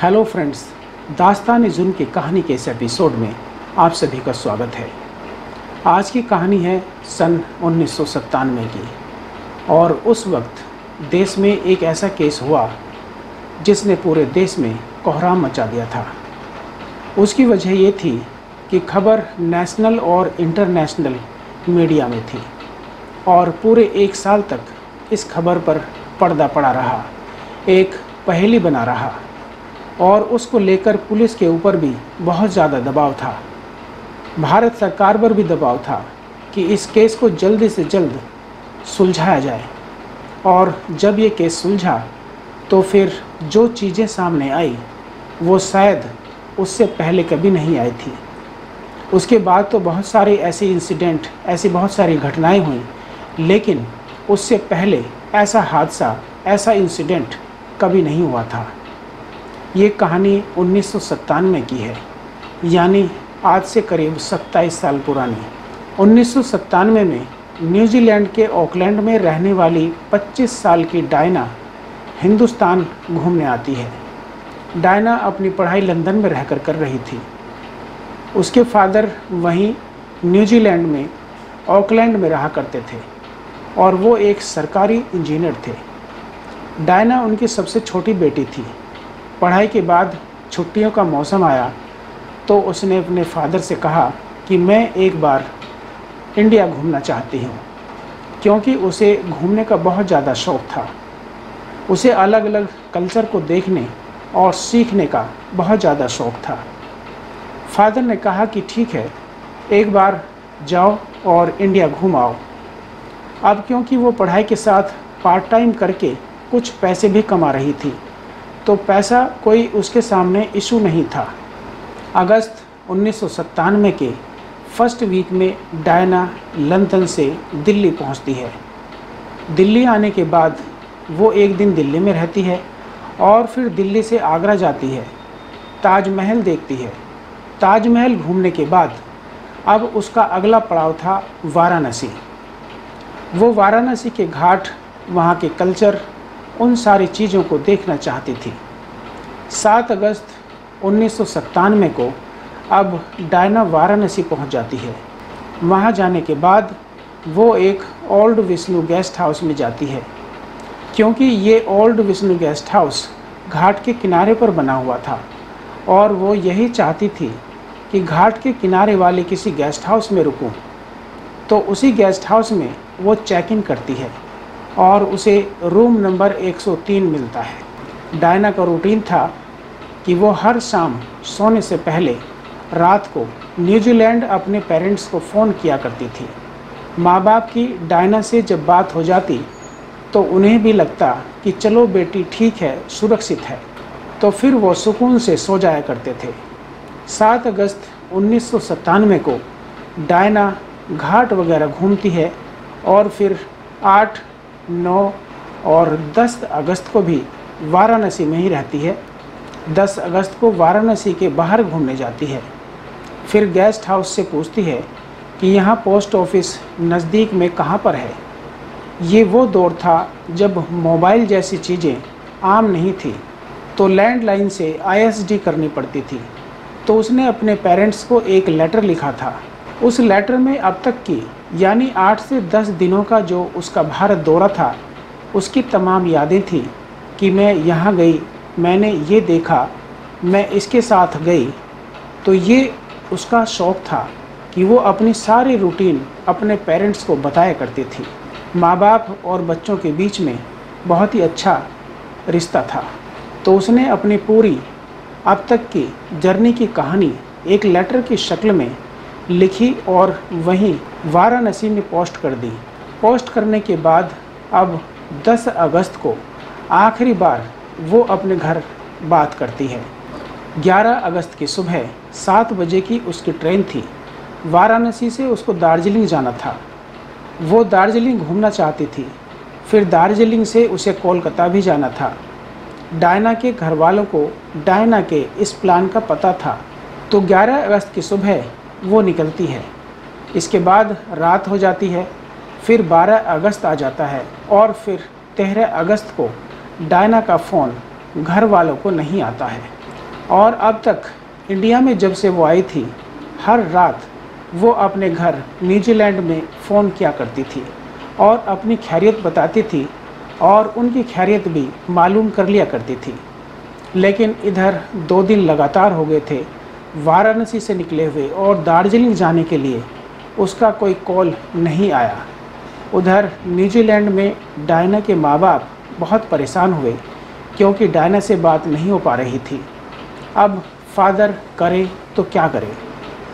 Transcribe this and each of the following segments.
Hello friends, दास्तान-ए-जुर्म की कहानी के इस एपिसोड में आप सभी का स्वागत है। आज की कहानी है सन 1997 की और उस वक्त देश में एक ऐसा केस हुआ जिसने पूरे देश में कोहराम मचा दिया था। उसकी वजह ये थी कि खबर नेशनल और इंटरनेशनल मीडिया में थी और पूरे एक साल तक इस खबर पर पर्दा पड़ा रहा, एक पहेली बना रहा और उसको लेकर पुलिस के ऊपर भी बहुत ज़्यादा दबाव था। भारत सरकार पर भी दबाव था कि इस केस को जल्दी से जल्द सुलझाया जाए। और जब ये केस सुलझा तो फिर जो चीज़ें सामने आई वो शायद उससे पहले कभी नहीं आई थी। उसके बाद तो बहुत सारे ऐसे इंसिडेंट, ऐसी बहुत सारी घटनाएं हुई, लेकिन उससे पहले ऐसा हादसा, ऐसा इंसिडेंट कभी नहीं हुआ था। ये कहानी 1997 की है, यानी आज से करीब 27 साल पुरानी। 1997 में न्यूजीलैंड के ऑकलैंड में रहने वाली 25 साल की डायना हिंदुस्तान घूमने आती है। डायना अपनी पढ़ाई लंदन में रहकर कर रही थी। उसके फादर वहीं न्यूजीलैंड में ऑकलैंड में रहा करते थे और वो एक सरकारी इंजीनियर थे। डायना उनकी सबसे छोटी बेटी थी। पढ़ाई के बाद छुट्टियों का मौसम आया तो उसने अपने फादर से कहा कि मैं एक बार इंडिया घूमना चाहती हूँ, क्योंकि उसे घूमने का बहुत ज़्यादा शौक़ था। उसे अलग अलग कल्चर को देखने और सीखने का बहुत ज़्यादा शौक़ था। फादर ने कहा कि ठीक है, एक बार जाओ और इंडिया घूम आओ। अब क्योंकि वो पढ़ाई के साथ पार्ट टाइम करके कुछ पैसे भी कमा रही थी, तो पैसा कोई उसके सामने इशू नहीं था। अगस्त 1997 के फर्स्ट वीक में डायना लंदन से दिल्ली पहुंचती है। दिल्ली आने के बाद वो एक दिन दिल्ली में रहती है और फिर दिल्ली से आगरा जाती है, ताजमहल देखती है। ताजमहल घूमने के बाद अब उसका अगला पड़ाव था वाराणसी। वो वाराणसी के घाट, वहाँ के कल्चर, उन सारी चीज़ों को देखना चाहती थी। 7 अगस्त 1997 को अब डायना वाराणसी पहुंच जाती है। वहां जाने के बाद वो एक ओल्ड विष्णु गेस्ट हाउस में जाती है, क्योंकि ये ओल्ड विष्णु गेस्ट हाउस घाट के किनारे पर बना हुआ था और वो यही चाहती थी कि घाट के किनारे वाले किसी गेस्ट हाउस में रुकूं। तो उसी गेस्ट हाउस में वो चेक इन करती है और उसे रूम नंबर 103 मिलता है। डायना का रूटीन था कि वो हर शाम सोने से पहले रात को न्यूजीलैंड अपने पेरेंट्स को फ़ोन किया करती थी। माँ बाप की डायना से जब बात हो जाती तो उन्हें भी लगता कि चलो बेटी ठीक है, सुरक्षित है, तो फिर वो सुकून से सो जाया करते थे। 7 अगस्त 1997 को डायना घाट वगैरह घूमती है और फिर 8, 9 और 10 अगस्त को भी वाराणसी में ही रहती है। 10 अगस्त को वाराणसी के बाहर घूमने जाती है। फिर गेस्ट हाउस से पूछती है कि यहाँ पोस्ट ऑफिस नज़दीक में कहाँ पर है। ये वो दौर था जब मोबाइल जैसी चीज़ें आम नहीं थी, तो लैंडलाइन से ISD करनी पड़ती थी। तो उसने अपने पेरेंट्स को एक लेटर लिखा था। उस लेटर में अब तक की, यानी 8 से 10 दिनों का जो उसका भारत दौरा था, उसकी तमाम यादें थी कि मैं यहाँ गई, मैंने ये देखा, मैं इसके साथ गई। तो ये उसका शौक़ था कि वो अपनी सारी रूटीन अपने पेरेंट्स को बताया करती थी। माँ बाप और बच्चों के बीच में बहुत ही अच्छा रिश्ता था। तो उसने अपनी पूरी अब तक की जर्नी की कहानी एक लेटर की शक्ल में लिखी और वहीं वाराणसी में पोस्ट कर दी। पोस्ट करने के बाद अब 10 अगस्त को आखिरी बार वो अपने घर बात करती है। 11 अगस्त की सुबह 7 बजे की उसकी ट्रेन थी। वाराणसी से उसको दार्जिलिंग जाना था। वो दार्जिलिंग घूमना चाहती थी। फिर दार्जिलिंग से उसे कोलकाता भी जाना था। डायना के घर वालों को डायना के इस प्लान का पता था। तो 11 अगस्त की सुबह वो निकलती है। इसके बाद रात हो जाती है। फिर 12 अगस्त आ जाता है और फिर 13 अगस्त को डायना का फ़ोन घर वालों को नहीं आता है। और अब तक इंडिया में जब से वो आई थी, हर रात वो अपने घर न्यूजीलैंड में फ़ोन किया करती थी और अपनी खैरियत बताती थी और उनकी खैरियत भी मालूम कर लिया करती थी। लेकिन इधर 2 दिन लगातार हो गए थे वाराणसी से निकले हुए और दार्जिलिंग जाने के लिए उसका कोई कॉल नहीं आया। उधर न्यूजीलैंड में डायना के माँ बाप बहुत परेशान हुए क्योंकि डायना से बात नहीं हो पा रही थी। अब फादर करे तो क्या करे,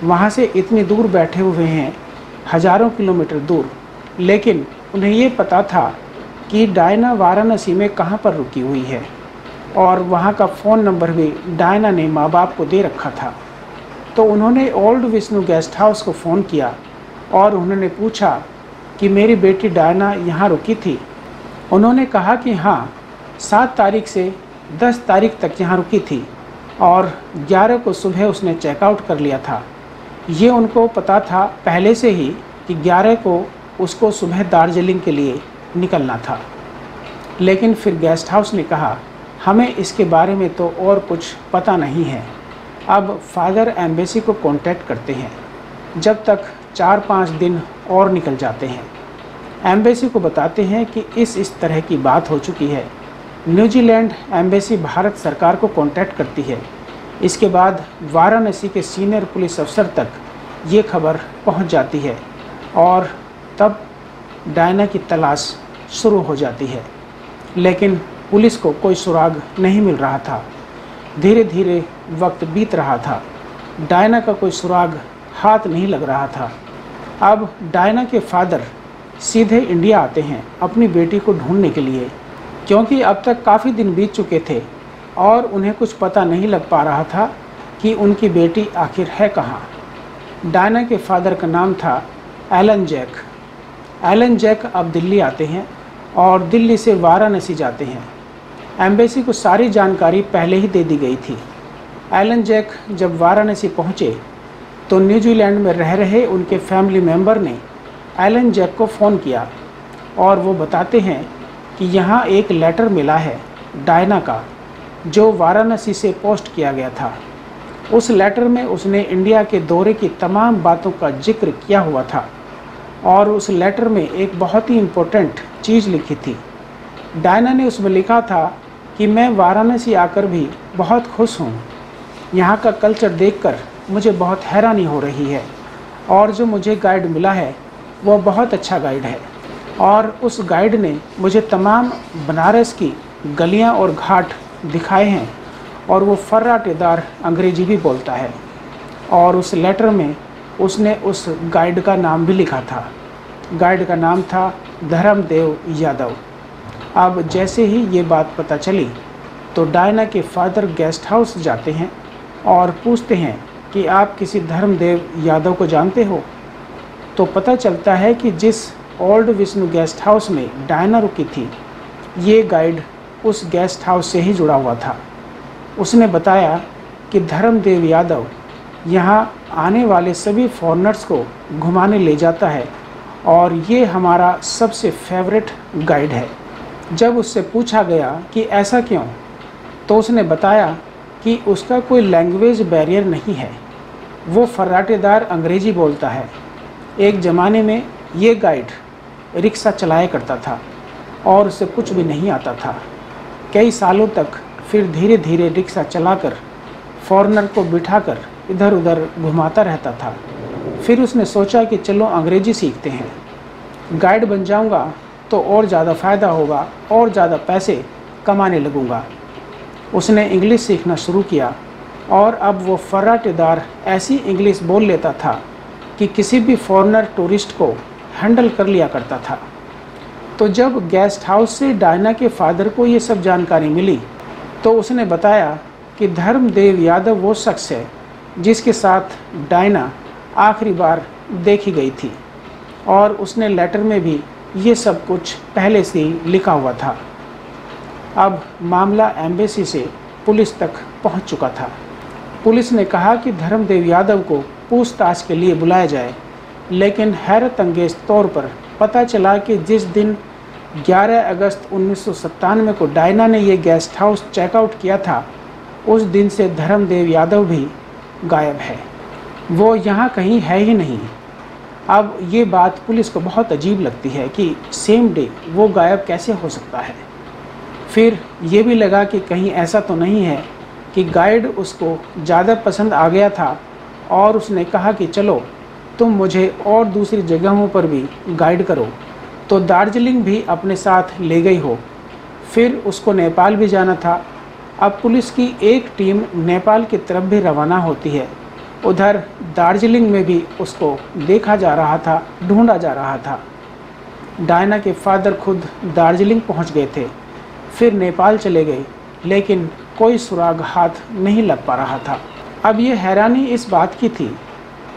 वहाँ से इतनी दूर बैठे हुए हैं, हज़ारों किलोमीटर दूर, लेकिन उन्हें ये पता था कि डायना वाराणसी में कहाँ पर रुकी हुई है और वहाँ का फ़ोन नंबर भी डायना ने माँ बाप को दे रखा था। तो उन्होंने ओल्ड विष्णु गेस्ट हाउस को फ़ोन किया और उन्होंने पूछा कि मेरी बेटी डायना यहाँ रुकी थी। उन्होंने कहा कि हाँ, 7 तारीख से 10 तारीख तक यहाँ रुकी थी और 11 को सुबह उसने चेकआउट कर लिया था। ये उनको पता था पहले से ही कि 11 को उसको सुबह दार्जिलिंग के लिए निकलना था। लेकिन फिर गेस्ट हाउस ने कहा हमें इसके बारे में तो और कुछ पता नहीं है। अब फादर एम्बेसी को कांटेक्ट करते हैं। जब तक 4-5 दिन और निकल जाते हैं। एम्बेसी को बताते हैं कि इस तरह की बात हो चुकी है। न्यूजीलैंड एम्बेसी भारत सरकार को कांटेक्ट करती है। इसके बाद वाराणसी के सीनियर पुलिस अफसर तक ये खबर पहुंच जाती है और तब डायना की तलाश शुरू हो जाती है। लेकिन पुलिस को कोई सुराग नहीं मिल रहा था। धीरे धीरे वक्त बीत रहा था। डायना का कोई सुराग हाथ नहीं लग रहा था। अब डायना के फादर सीधे इंडिया आते हैं अपनी बेटी को ढूंढने के लिए, क्योंकि अब तक काफ़ी दिन बीत चुके थे और उन्हें कुछ पता नहीं लग पा रहा था कि उनकी बेटी आखिर है कहाँ। डायना के फादर का नाम था एलन जैक। एलन जैक अब दिल्ली आते हैं और दिल्ली से वाराणसी जाते हैं। एम्बेसी को सारी जानकारी पहले ही दे दी गई थी। एलन जैक जब वाराणसी पहुँचे तो न्यूजीलैंड में रह रहे उनके फैमिली मेम्बर ने एलन जैक को फ़ोन किया और वो बताते हैं कि यहाँ एक लेटर मिला है डायना का, जो वाराणसी से पोस्ट किया गया था। उस लेटर में उसने इंडिया के दौरे की तमाम बातों का जिक्र किया हुआ था और उस लेटर में एक बहुत ही इम्पोर्टेंट चीज़ लिखी थी। डायना ने उसमें लिखा था कि मैं वाराणसी आकर भी बहुत खुश हूँ। यहाँ का कल्चर देखकर मुझे बहुत हैरानी हो रही है और जो मुझे गाइड मिला है वो बहुत अच्छा गाइड है और उस गाइड ने मुझे तमाम बनारस की गलियाँ और घाट दिखाए हैं और वो फर्राटेदार अंग्रेजी भी बोलता है। और उस लेटर में उसने उस गाइड का नाम भी लिखा था। गाइड का नाम था धर्मदेव यादव। अब जैसे ही ये बात पता चली तो डायना के फादर गेस्ट हाउस जाते हैं और पूछते हैं कि आप किसी धर्मदेव यादव को जानते हो। तो पता चलता है कि जिस ओल्ड विष्णु गेस्ट हाउस में डायना रुकी थी, ये गाइड उस गेस्ट हाउस से ही जुड़ा हुआ था। उसने बताया कि धर्मदेव यादव यहाँ आने वाले सभी फॉरेनर्स को घुमाने ले जाता है और ये हमारा सबसे फेवरेट गाइड है। जब उससे पूछा गया कि ऐसा क्यों, तो उसने बताया कि उसका कोई लैंग्वेज बैरियर नहीं है, वो फर्राटेदार अंग्रेजी बोलता है। एक ज़माने में ये गाइड रिक्शा चलाया करता था और उसे कुछ भी नहीं आता था। कई सालों तक फिर धीरे धीरे रिक्शा चलाकर फॉरेनर को बिठाकर इधर उधर घुमाता रहता था। फिर उसने सोचा कि चलो अंग्रेजी सीखते हैं, गाइड बन जाऊंगा तो और ज़्यादा फ़ायदा होगा और ज़्यादा पैसे कमाने लगूंगा। उसने इंग्लिश सीखना शुरू किया और अब वो फर्राटेदार ऐसी इंग्लिश बोल लेता था कि किसी भी फॉरेनर टूरिस्ट को हैंडल कर लिया करता था। तो जब गेस्ट हाउस से डायना के फादर को ये सब जानकारी मिली तो उसने बताया कि धर्मदेव यादव वो शख्स है जिसके साथ डायना आखिरी बार देखी गई थी और उसने लेटर में भी ये सब कुछ पहले से ही लिखा हुआ था। अब मामला एम्बेसी से पुलिस तक पहुंच चुका था। पुलिस ने कहा कि धर्मदेव यादव को पूछताछ के लिए बुलाया जाए, लेकिन हैरत अंगेज तौर पर पता चला कि जिस दिन 11 अगस्त 1997 को डायना ने ये गेस्ट हाउस चेकआउट किया था, उस दिन से धर्मदेव यादव भी गायब है। वो यहाँ कहीं है ही नहीं। अब ये बात पुलिस को बहुत अजीब लगती है कि सेम डे वो गायब कैसे हो सकता है। फिर ये भी लगा कि कहीं ऐसा तो नहीं है कि गाइड उसको ज़्यादा पसंद आ गया था और उसने कहा कि चलो तुम मुझे और दूसरी जगहों पर भी गाइड करो, तो दार्जिलिंग भी अपने साथ ले गई हो। फिर उसको नेपाल भी जाना था। अब पुलिस की एक टीम नेपाल की तरफ भी रवाना होती है। उधर दार्जिलिंग में भी उसको देखा जा रहा था, ढूंढा जा रहा था। डायना के फादर खुद दार्जिलिंग पहुंच गए थे, फिर नेपाल चले गए, लेकिन कोई सुराग हाथ नहीं लग पा रहा था। अब ये हैरानी इस बात की थी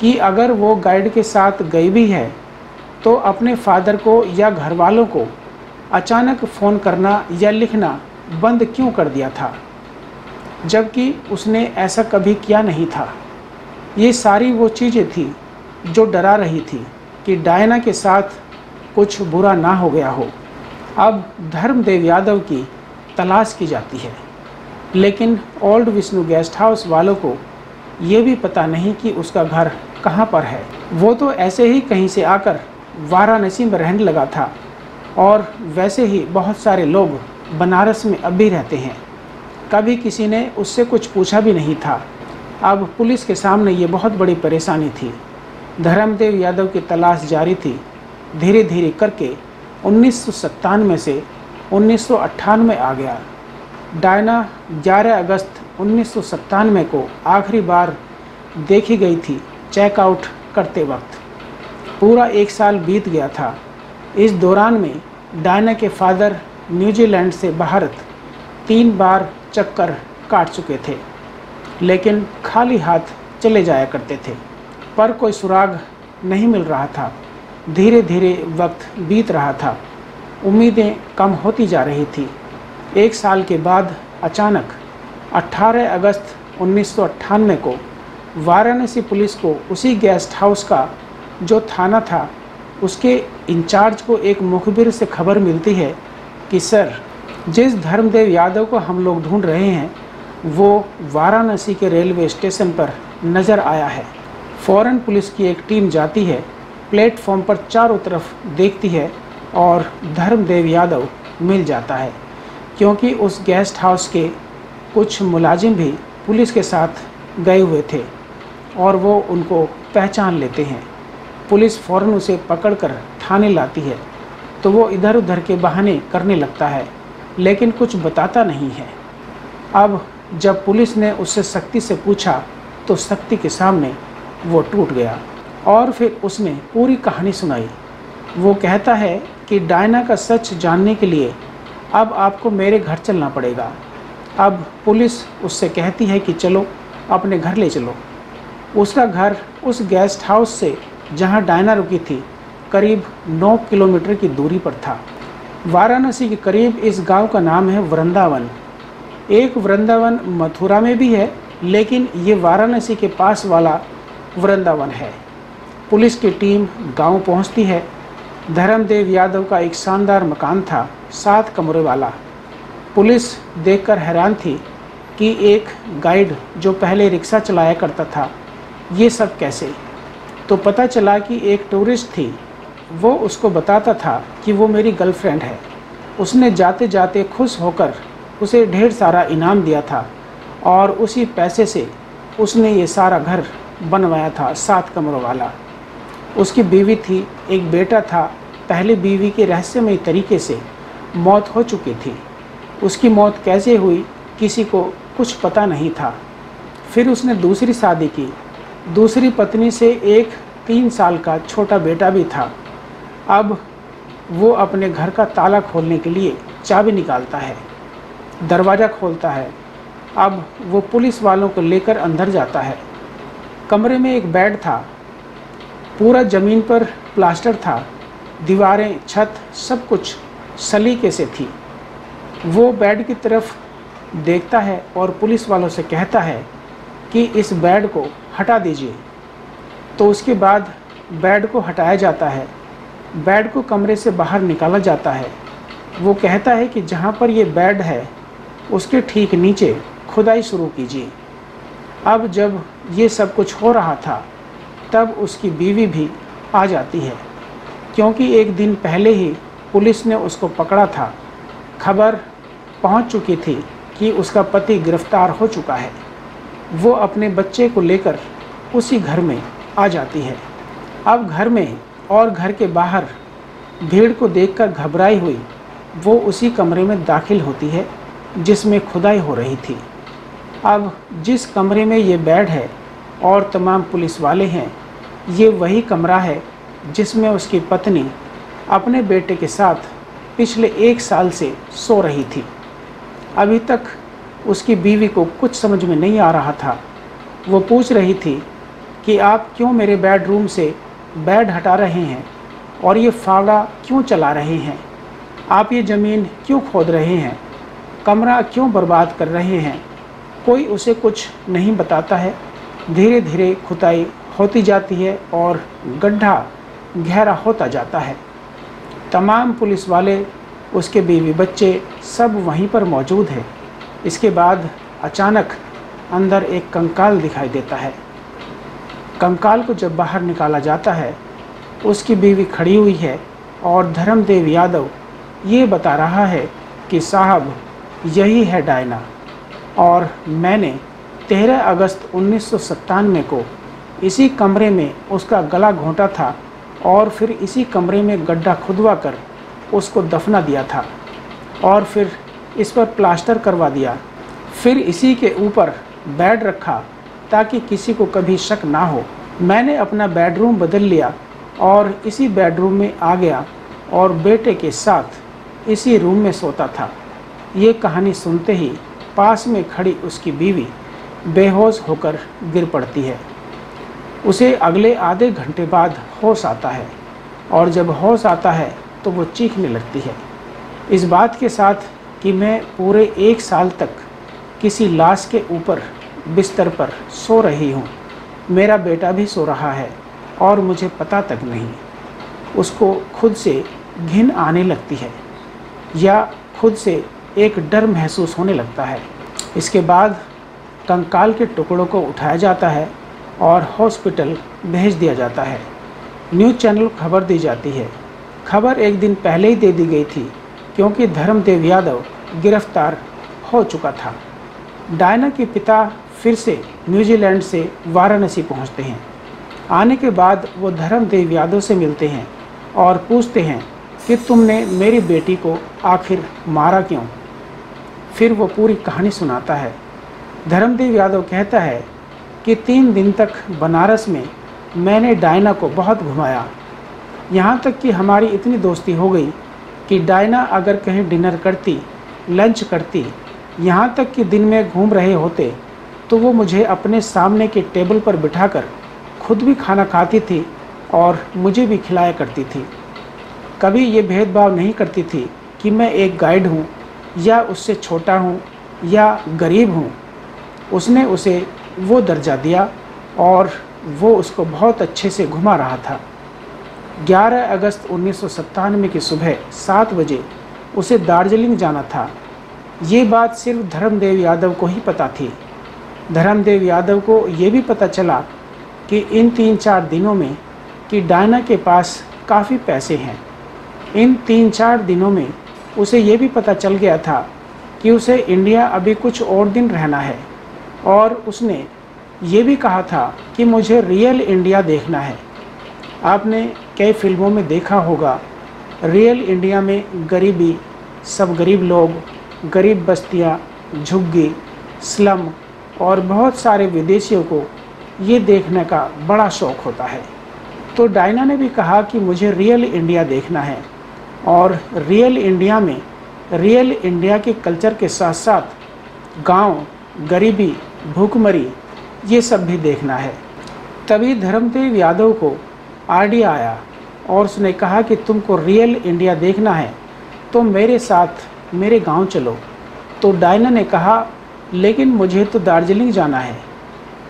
कि अगर वो गाइड के साथ गई भी है तो अपने फादर को या घर वालों को अचानक फ़ोन करना या लिखना बंद क्यों कर दिया था, जबकि उसने ऐसा कभी किया नहीं था। ये सारी वो चीज़ें थी जो डरा रही थी कि डायना के साथ कुछ बुरा ना हो गया हो। अब धर्मदेव यादव की तलाश की जाती है, लेकिन ओल्ड विष्णु गेस्ट हाउस वालों को ये भी पता नहीं कि उसका घर कहाँ पर है। वो तो ऐसे ही कहीं से आकर वाराणसी में रहने लगा था, और वैसे ही बहुत सारे लोग बनारस में अब भी रहते हैं। कभी किसी ने उससे कुछ पूछा भी नहीं था। अब पुलिस के सामने ये बहुत बड़ी परेशानी थी। धर्मदेव यादव की तलाश जारी थी। धीरे धीरे करके 1997 से 1998 आ गया। डायना 11 अगस्त 1997 को आखिरी बार देखी गई थी चेकआउट करते वक्त। पूरा 1 साल बीत गया था। इस दौरान में डायना के फादर न्यूजीलैंड से भारत 3 बार चक्कर काट चुके थे, लेकिन खाली हाथ चले जाया करते थे, पर कोई सुराग नहीं मिल रहा था। धीरे धीरे वक्त बीत रहा था, उम्मीदें कम होती जा रही थी। 1 साल के बाद अचानक 18 अगस्त 1998 को वाराणसी पुलिस को उसी गेस्ट हाउस का जो थाना था उसके इंचार्ज को एक मुखबिर से खबर मिलती है कि सर, जिस धर्मदेव यादव को हम लोग ढूंढ रहे हैं वो वाराणसी के रेलवे स्टेशन पर नज़र आया है। फ़ौरन पुलिस की एक टीम जाती है, प्लेटफॉर्म पर चारों तरफ देखती है और धर्मदेव यादव मिल जाता है, क्योंकि उस गेस्ट हाउस के कुछ मुलाजिम भी पुलिस के साथ गए हुए थे और वो उनको पहचान लेते हैं। पुलिस फ़ौरन उसे पकड़कर थाने लाती है, तो वो इधर उधर के बहाने करने लगता है, लेकिन कुछ बताता नहीं है। अब जब पुलिस ने उससे सख्ती से पूछा तो सख्ती के सामने वो टूट गया और फिर उसने पूरी कहानी सुनाई। वो कहता है कि डायना का सच जानने के लिए अब आपको मेरे घर चलना पड़ेगा। अब पुलिस उससे कहती है कि चलो अपने घर ले चलो। उसका घर उस गेस्ट हाउस से जहां डायना रुकी थी करीब 9 किलोमीटर की दूरी पर था। वाराणसी के करीब इस गांव का नाम है वृंदावन। एक वृंदावन मथुरा में भी है, लेकिन ये वाराणसी के पास वाला वृंदावन है। पुलिस की टीम गांव पहुंचती है। धर्मदेव यादव का एक शानदार मकान था, 7 कमरे वाला। पुलिस देखकर हैरान थी कि एक गाइड जो पहले रिक्शा चलाया करता था, ये सब कैसे। तो पता चला कि एक टूरिस्ट थी, वो उसको बताता था कि वो मेरी गर्लफ्रेंड है। उसने जाते जाते खुश होकर उसे ढेर सारा इनाम दिया था और उसी पैसे से उसने ये सारा घर बनवाया था, 7 कमरों वाला। उसकी बीवी थी, एक बेटा था। पहली बीवी के रहस्यमय तरीके से मौत हो चुकी थी। उसकी मौत कैसे हुई किसी को कुछ पता नहीं था। फिर उसने दूसरी शादी की। दूसरी पत्नी से एक 3 साल का छोटा बेटा भी था। अब वो अपने घर का ताला खोलने के लिए चाबी निकालता है, दरवाज़ा खोलता है। अब वो पुलिस वालों को लेकर अंदर जाता है। कमरे में एक बेड था, पूरा ज़मीन पर प्लास्टर था, दीवारें, छत, सब कुछ सलीके से थी। वो बेड की तरफ देखता है और पुलिस वालों से कहता है कि इस बेड को हटा दीजिए। तो उसके बाद बेड को हटाया जाता है। बेड को कमरे से बाहर निकाला जाता है। वो कहता है कि जहाँ पर ये बेड है उसके ठीक नीचे खुदाई शुरू कीजिए। अब जब ये सब कुछ हो रहा था तब उसकी बीवी भी आ जाती है, क्योंकि एक दिन पहले ही पुलिस ने उसको पकड़ा था। खबर पहुंच चुकी थी कि उसका पति गिरफ्तार हो चुका है। वो अपने बच्चे को लेकर उसी घर में आ जाती है। अब घर में और घर के बाहर भीड़ को देखकर घबराई हुई वो उसी कमरे में दाखिल होती है जिसमें खुदाई हो रही थी। अब जिस कमरे में ये बेड है और तमाम पुलिस वाले हैं, ये वही कमरा है जिसमें उसकी पत्नी अपने बेटे के साथ पिछले 1 साल से सो रही थी। अभी तक उसकी बीवी को कुछ समझ में नहीं आ रहा था। वो पूछ रही थी कि आप क्यों मेरे बेडरूम से बेड हटा रहे हैं और ये फावड़ा क्यों चला रहे हैं? आप ये ज़मीन क्यों खोद रहे हैं? कमरा क्यों बर्बाद कर रहे हैं? कोई उसे कुछ नहीं बताता है। धीरे धीरे खुदाई होती जाती है और गड्ढा गहरा होता जाता है। तमाम पुलिस वाले, उसके बीवी बच्चे सब वहीं पर मौजूद हैं। इसके बाद अचानक अंदर एक कंकाल दिखाई देता है। कंकाल को जब बाहर निकाला जाता है, उसकी बीवी खड़ी हुई है और धर्मदेव यादव ये बता रहा है कि साहब, यही है डायना, और मैंने 13 अगस्त 1997 को इसी कमरे में उसका गला घोंटा था और फिर इसी कमरे में गड्ढा खुदवा कर उसको दफना दिया था और फिर इस पर प्लास्टर करवा दिया। फिर इसी के ऊपर बेड रखा ताकि किसी को कभी शक ना हो। मैंने अपना बेडरूम बदल लिया और इसी बेडरूम में आ गया और बेटे के साथ इसी रूम में सोता था। ये कहानी सुनते ही पास में खड़ी उसकी बीवी बेहोश होकर गिर पड़ती है। उसे अगले आधे घंटे बाद होश आता है और जब होश आता है तो वो चीखने लगती है, इस बात के साथ कि मैं पूरे 1 साल तक किसी लाश के ऊपर बिस्तर पर सो रही हूँ। मेरा बेटा भी सो रहा है और मुझे पता तक नहीं। उसको खुद से घिन आने लगती है या खुद से एक डर महसूस होने लगता है। इसके बाद कंकाल के टुकड़ों को उठाया जाता है और हॉस्पिटल भेज दिया जाता है। न्यूज़ चैनल को खबर दी जाती है। खबर एक दिन पहले ही दे दी गई थी क्योंकि धर्मदेव यादव गिरफ्तार हो चुका था। डायना के पिता फिर से न्यूजीलैंड से वाराणसी पहुंचते हैं। आने के बाद वो धर्मदेव यादव से मिलते हैं और पूछते हैं कि तुमने मेरी बेटी को आखिर मारा क्यों? फिर वो पूरी कहानी सुनाता है। धर्मदेव यादव कहता है कि 3 दिन तक बनारस में मैंने डायना को बहुत घुमाया, यहाँ तक कि हमारी इतनी दोस्ती हो गई कि डायना अगर कहीं डिनर करती, लंच करती, यहाँ तक कि दिन में घूम रहे होते तो वो मुझे अपने सामने के टेबल पर बिठाकर खुद भी खाना खाती थी और मुझे भी खिलाया करती थी। कभी ये भेदभाव नहीं करती थी कि मैं एक गाइड हूँ या उससे छोटा हूँ या गरीब हूँ। उसने उसे वो दर्जा दिया और वो उसको बहुत अच्छे से घुमा रहा था। 11 अगस्त 1997 की सुबह 7 बजे उसे दार्जिलिंग जाना था। ये बात सिर्फ धर्मदेव यादव को ही पता थी। धर्मदेव यादव को ये भी पता चला कि इन 3-4 दिनों में कि डायना के पास काफ़ी पैसे हैं। इन 3-4 दिनों में उसे ये भी पता चल गया था कि उसे इंडिया अभी कुछ और दिन रहना है और उसने ये भी कहा था कि मुझे रियल इंडिया देखना है। आपने कई फिल्मों में देखा होगा, रियल इंडिया में गरीबी, सब गरीब लोग, गरीब बस्तियाँ, झुग्गी, स्लम और बहुत सारे विदेशियों को ये देखने का बड़ा शौक़ होता है। तो डायना ने भी कहा कि मुझे रियल इंडिया देखना है और रियल इंडिया में रियल इंडिया के कल्चर के साथ साथ गांव, गरीबी, भूखमरी ये सब भी देखना है। तभी धर्मदेव यादव को आइडिया आया और उसने कहा कि तुमको रियल इंडिया देखना है तो मेरे साथ मेरे गांव चलो। तो डायना ने कहा लेकिन मुझे तो दार्जिलिंग जाना है।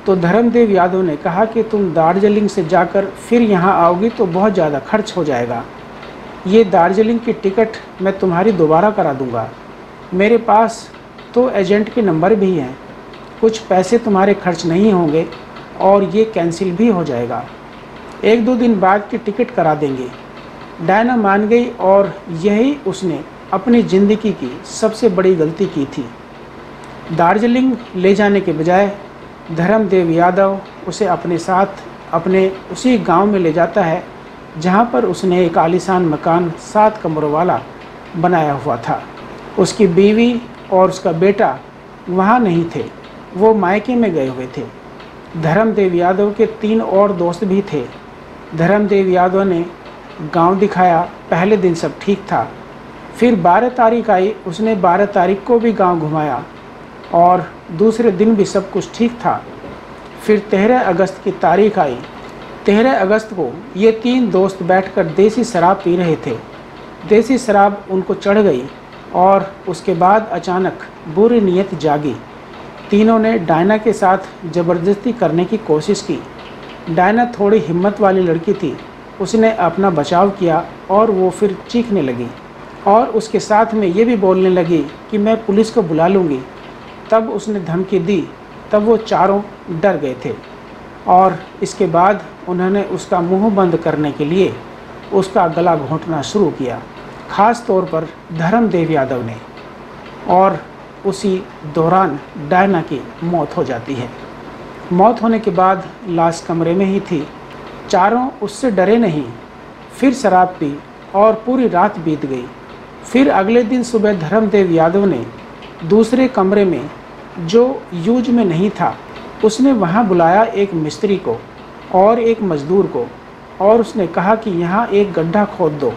तो धर्मदेव यादव ने कहा कि तुम दार्जिलिंग से जाकर फिर यहाँ आओगी तो बहुत ज़्यादा खर्च हो जाएगा। ये दार्जिलिंग की टिकट मैं तुम्हारी दोबारा करा दूँगा। मेरे पास तो एजेंट के नंबर भी हैं, कुछ पैसे तुम्हारे खर्च नहीं होंगे और ये कैंसिल भी हो जाएगा। 1-2 दिन बाद की टिकट करा देंगे। डायना मान गई और यही उसने अपनी ज़िंदगी की सबसे बड़ी गलती की थी। दार्जिलिंग ले जाने के बजाय धर्मदेव यादव उसे अपने साथ अपने उसी गांव में ले जाता है जहां पर उसने एक आलीशान मकान 7 कमरों वाला बनाया हुआ था। उसकी बीवी और उसका बेटा वहां नहीं थे, वो मायके में गए हुए थे। धर्मदेव यादव के 3 और दोस्त भी थे। धर्मदेव यादव ने गांव दिखाया। पहले दिन सब ठीक था। फिर 12 तारीख आई, उसने 12 तारीख को भी गांव घुमाया और दूसरे दिन भी सब कुछ ठीक था। फिर 13 अगस्त की तारीख आई। 13 अगस्त को ये 3 दोस्त बैठकर देसी शराब पी रहे थे। देसी शराब उनको चढ़ गई और उसके बाद अचानक बुरी नीयत जागी। तीनों ने डायना के साथ ज़बरदस्ती करने की कोशिश की। डायना थोड़ी हिम्मत वाली लड़की थी, उसने अपना बचाव किया और वो फिर चीखने लगी और उसके साथ में ये भी बोलने लगी कि मैं पुलिस को बुला लूँगी। तब उसने धमकी दी। तब वो चारों डर गए थे और इसके बाद उन्होंने उसका मुंह बंद करने के लिए उसका गला घोंटना शुरू किया, ख़ास तौर पर धर्मदेव यादव ने। और उसी दौरान डायना की मौत हो जाती है। मौत होने के बाद लाश कमरे में ही थी। चारों उससे डरे नहीं। फिर शराब पी और पूरी रात बीत गई। फिर अगले दिन सुबह धर्मदेव यादव ने दूसरे कमरे में, जो यूज में नहीं था, उसने वहां बुलाया एक मिस्त्री को और एक मजदूर को और उसने कहा कि यहाँ एक गड्ढा खोद दो।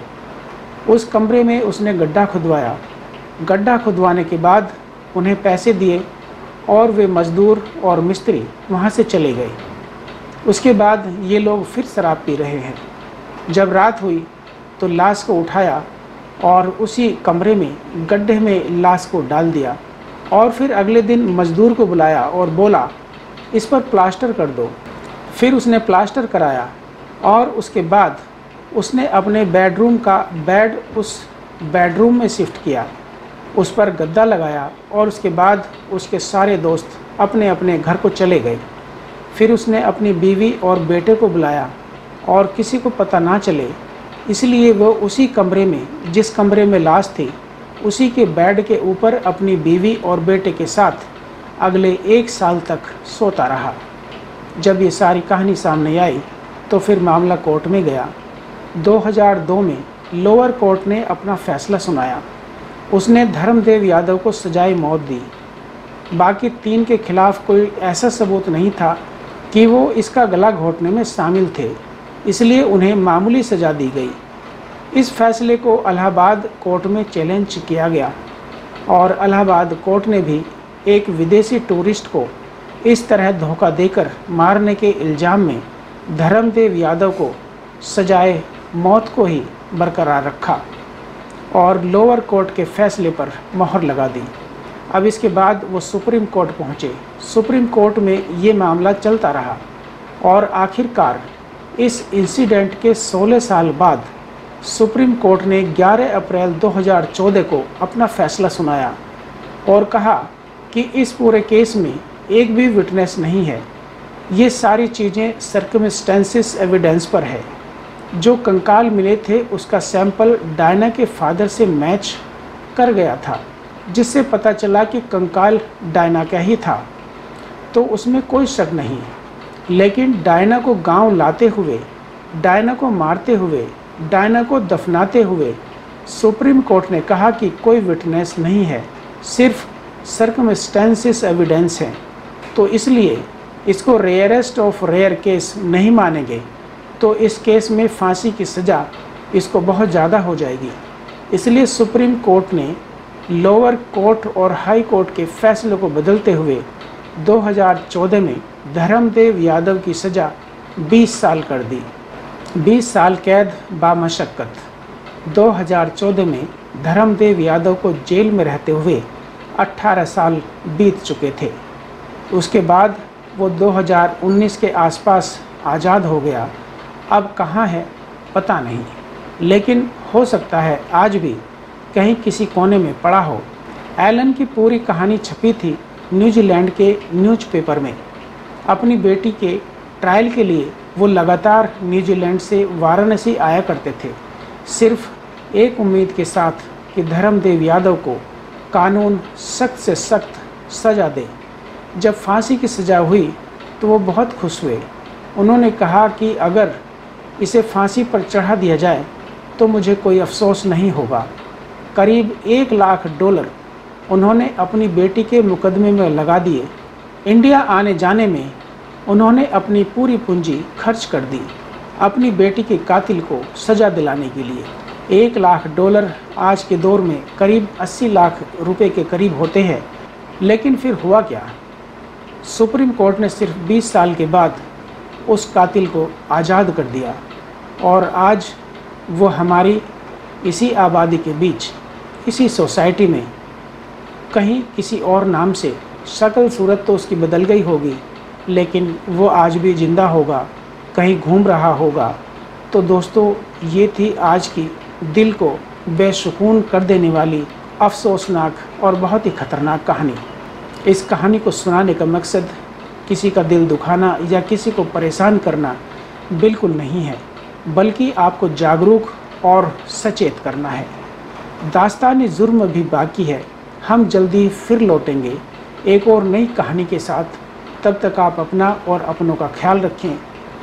उस कमरे में उसने गड्ढा खुदवाया। गड्ढा खुदवाने के बाद उन्हें पैसे दिए और वे मजदूर और मिस्त्री वहाँ से चले गए। उसके बाद ये लोग फिर शराब पी रहे हैं। जब रात हुई तो लाश को उठाया और उसी कमरे में गड्ढे में लाश को डाल दिया और फिर अगले दिन मजदूर को बुलाया और बोला इस पर प्लास्टर कर दो। फिर उसने प्लास्टर कराया और उसके बाद उसने अपने बेडरूम का बेड उस बेडरूम में शिफ्ट किया, उस पर गद्दा लगाया और उसके बाद उसके सारे दोस्त अपने अपने घर को चले गए। फिर उसने अपनी बीवी और बेटे को बुलाया और किसी को पता ना चले, इसलिए वो उसी कमरे में, जिस कमरे में लाश थी, उसी के बेड के ऊपर अपनी बीवी और बेटे के साथ अगले 1 साल तक सोता रहा। जब ये सारी कहानी सामने आई तो फिर मामला कोर्ट में गया। 2002 में लोअर कोर्ट ने अपना फैसला सुनाया। उसने धर्मदेव यादव को सजाए मौत दी। बाकी 3 के खिलाफ कोई ऐसा सबूत नहीं था कि वो इसका गला घोंटने में शामिल थे, इसलिए उन्हें मामूली सज़ा दी गई। इस फैसले को इलाहाबाद कोर्ट में चैलेंज किया गया और इलाहाबाद कोर्ट ने भी एक विदेशी टूरिस्ट को इस तरह धोखा देकर मारने के इल्ज़ाम में धर्मदेव यादव को सजाए मौत को ही बरकरार रखा और लोअर कोर्ट के फैसले पर मोहर लगा दी। अब इसके बाद वो सुप्रीम कोर्ट पहुँचे। सुप्रीम कोर्ट में ये मामला चलता रहा और आखिरकार इस इंसिडेंट के 16 साल बाद सुप्रीम कोर्ट ने 11 अप्रैल 2014 को अपना फैसला सुनाया और कहा कि इस पूरे केस में एक भी विटनेस नहीं है। ये सारी चीज़ें सर्कमस्टेंसेस एविडेंस पर है। जो कंकाल मिले थे उसका सैंपल डायना के फादर से मैच कर गया था, जिससे पता चला कि कंकाल डायना का ही था, तो उसमें कोई शक नहीं। लेकिन डायना को गांव लाते हुए, डायना को मारते हुए, डायना को दफनाते हुए सुप्रीम कोर्ट ने कहा कि कोई विटनेस नहीं है, सिर्फ सर्कमस्टेंसेस एविडेंस है, तो इसलिए इसको रेयरेस्ट ऑफ रेयर केस नहीं मानेंगे, तो इस केस में फांसी की सज़ा इसको बहुत ज़्यादा हो जाएगी। इसलिए सुप्रीम कोर्ट ने लोअर कोर्ट और हाई कोर्ट के फैसले को बदलते हुए 2014 में धर्मदेव यादव की सज़ा 20 साल कर दी। 20 साल कैद बामशक्कत। 2014 में धर्मदेव यादव को जेल में रहते हुए 18 साल बीत चुके थे। उसके बाद वो 2019 के आसपास आज़ाद हो गया। अब कहाँ है पता नहीं, लेकिन हो सकता है आज भी कहीं किसी कोने में पड़ा हो। एलन की पूरी कहानी छपी थी न्यूजीलैंड के न्यूज़पेपर में। अपनी बेटी के ट्रायल के लिए वो लगातार न्यूजीलैंड से वाराणसी आया करते थे, सिर्फ एक उम्मीद के साथ कि धर्मदेव यादव को कानून सख्त से सख्त सज़ा दे। जब फांसी की सज़ा हुई तो वो बहुत खुश हुए। उन्होंने कहा कि अगर इसे फांसी पर चढ़ा दिया जाए तो मुझे कोई अफसोस नहीं होगा। करीब $1 लाख उन्होंने अपनी बेटी के मुकदमे में लगा दिए। इंडिया आने जाने में उन्होंने अपनी पूरी पूंजी खर्च कर दी अपनी बेटी के कातिल को सज़ा दिलाने के लिए। $1 लाख आज के दौर में करीब 80 लाख रुपए के करीब होते हैं। लेकिन फिर हुआ क्या? सुप्रीम कोर्ट ने सिर्फ 20 साल के बाद उस कातिल को आज़ाद कर दिया और आज वो हमारी इसी आबादी के बीच, इसी सोसाइटी में कहीं किसी और नाम से, शक्ल सूरत तो उसकी बदल गई होगी लेकिन वो आज भी ज़िंदा होगा, कहीं घूम रहा होगा। तो दोस्तों, ये थी आज की दिल को बेसुकून कर देने वाली, अफसोसनाक और बहुत ही ख़तरनाक कहानी। इस कहानी को सुनाने का मकसद किसी का दिल दुखाना या किसी को परेशान करना बिल्कुल नहीं है, बल्कि आपको जागरूक और सचेत करना है। दास्तानी जुर्म भी बाकी है। हम जल्दी फिर लौटेंगे एक और नई कहानी के साथ। तब तक आप अपना और अपनों का ख्याल रखें।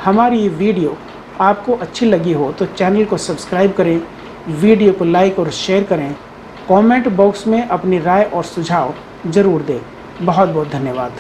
हमारी ये वीडियो आपको अच्छी लगी हो तो चैनल को सब्सक्राइब करें, वीडियो को लाइक और शेयर करें। कमेंट बॉक्स में अपनी राय और सुझाव ज़रूर दें। बहुत बहुत धन्यवाद।